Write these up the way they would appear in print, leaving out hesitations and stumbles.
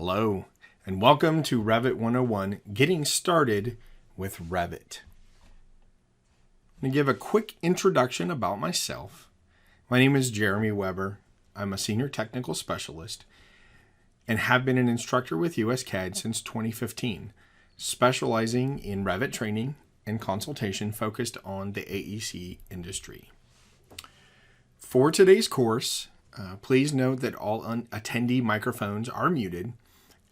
Hello, and welcome to Revit 101, Getting Started with Revit. I'm going to give a quick introduction about myself. My name is Jeremy Weber. I'm a Senior Technical Specialist and have been an instructor with US CAD since 2015, specializing in Revit training and consultation focused on the AEC industry. For today's course, please note that all attendee microphones are muted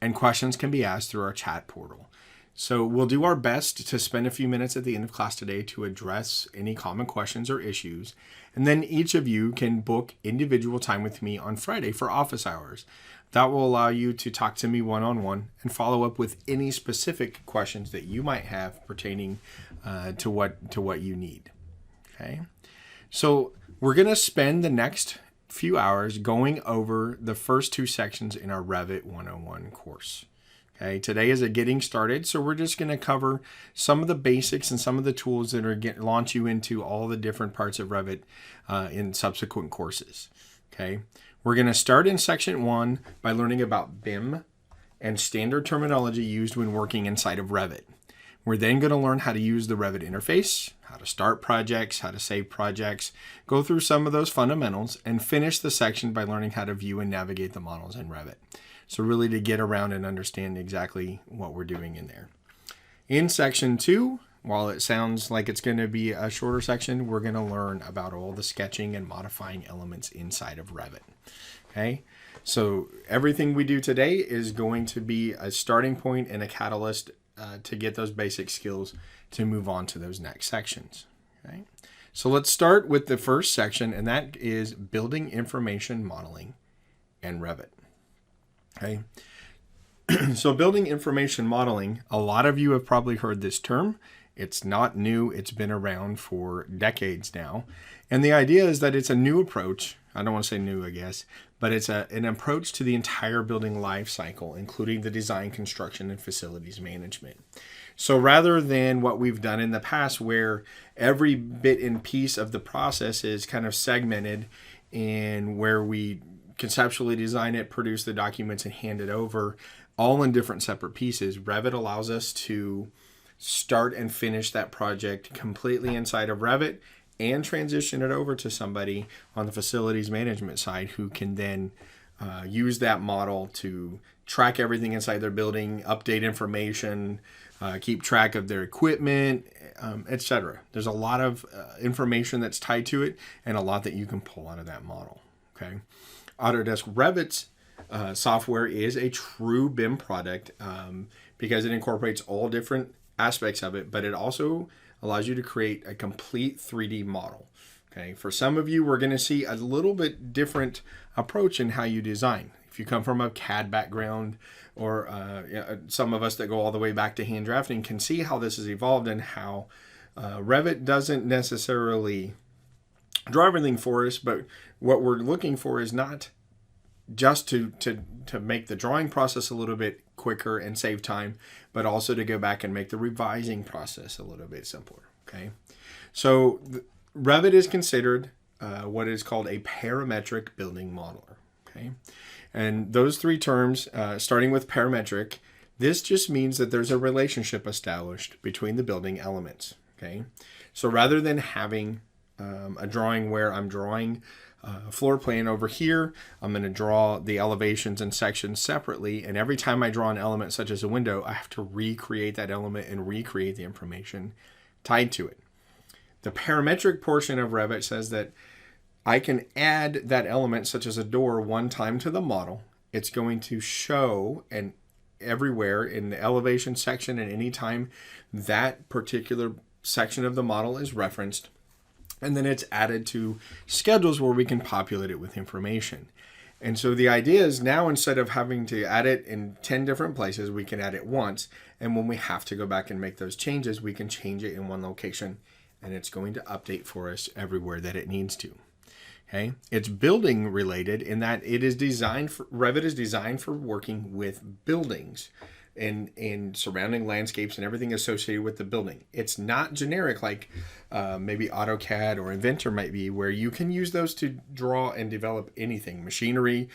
and questions can be asked through our chat portal. So we'll do our best to spend a few minutes at the end of class today to address any common questions or issues. And then each of you can book individual time with me on Friday for office hours. That will allow you to talk to me one-on-one and follow up with any specific questions that you might have pertaining to what you need. Okay, so we're going to spend the next few hours going over the first two sections in our Revit 101 course. Okay, today is a getting started, so we're just going to cover some of the basics and some of the tools that are launch you into all the different parts of Revit in subsequent courses. Okay, we're going to start in section 1 by learning about BIM and standard terminology used when working inside of Revit. We're then going to learn how to use the Revit interface, how to start projects, how to save projects, go through some of those fundamentals, and finish the section by learning how to view and navigate the models in Revit. So really to get around and understand exactly what we're doing in there. In section 2, while it sounds like it's going to be a shorter section, we're going to learn about all the sketching and modifying elements inside of Revit. Okay, so everything we do today is going to be a starting point and a catalyst to get those basic skills to move on to those next sections. Okay, so let's start with the first section, and that is building information modeling and Revit. Okay, so building information modeling, a lot of you have probably heard this term. It's not new. It's been around for decades now. And the idea is that it's a new approach. I don't want to say new, I guess, but it's an approach to the entire building life cycle, including the design, construction, and facilities management. So rather than what we've done in the past where every bit and piece of the process is kind of segmented and where we conceptually design it, produce the documents, and hand it over all in different separate pieces, Revit allows us to start and finish that project completely inside of Revit and transition it over to somebody on the facilities management side who can then use that model to track everything inside their building, update information, keep track of their equipment, etc. There's a lot of information that's tied to it and a lot that you can pull out of that model. Okay, Autodesk Revit's software is a true BIM product because it incorporates all different aspects of it, but it also allows you to create a complete 3D model. Okay, for some of you, we're going to see a little bit different approach in how you design. If you come from a CAD background, or some of us that go all the way back to hand drafting can see how this has evolved and how Revit doesn't necessarily draw everything for us, but what we're looking for is not just to make the drawing process a little bit quicker and save time, but also to go back and make the revising process a little bit simpler. Okay, so Revit is considered what is called a parametric building modeler. Okay, and those three terms, starting with parametric, this just means that there's a relationship established between the building elements. Okay, so rather than having a drawing where I'm drawing a floor plan over here, I'm going to draw the elevations and sections separately, and every time I draw an element such as a window, I have to recreate that element and recreate the information tied to it. The parametric portion of Revit says that I can add that element such as a door one time to the model. It's going to show and everywhere in the elevation section, and anytime that particular section of the model is referenced, and then it's added to schedules where we can populate it with information. And so the idea is now instead of having to add it in 10 different places, we can add it once. And when we have to go back and make those changes, we can change it in one location and it's going to update for us everywhere that it needs to. Okay, it's building related in that it is designed for, Revit is designed for working with buildings and surrounding landscapes and everything associated with the building. It's not generic like maybe AutoCAD or Inventor might be, where you can use those to draw and develop anything, machinery,